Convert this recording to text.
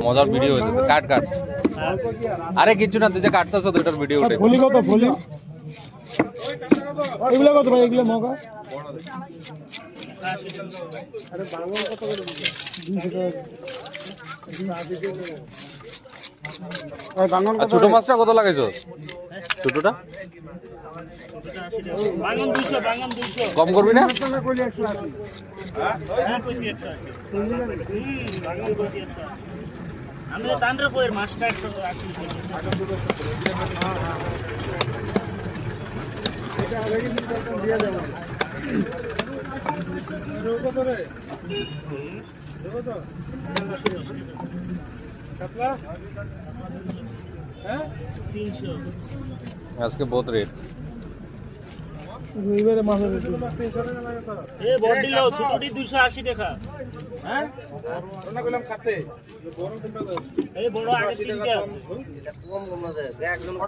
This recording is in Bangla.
মজার ভিডিও হইতেছে কাট কাট আরে কিছু না তুই যে কাটতেছ দুইটার ভিডিও উঠে ফুলি কত ফুলি এগুলো কত ভাই এগুলো মগা আরে বাংলা কত করে 200 টাকা ছোট মাছটা কত লাগাইছো ছোটটা বাঙ্গন 200 বাঙ্গন 200 কম করবি না হ্যাঁ কইছি 180 বাঙ্গন কইছি 180 আমি দানরে কইর মাছটা 180 এটা আগে দিন দিয়ে দাও কত রে দেবো তো কাতলা হ্যাঁ 300 আজকে বহুত রেট রবিবারে মাছ এ বডি লাও ছোটটি 280 টাকা হ্যাঁ রান্না করলাম কাটতে এই বড় আগে 3টা আছে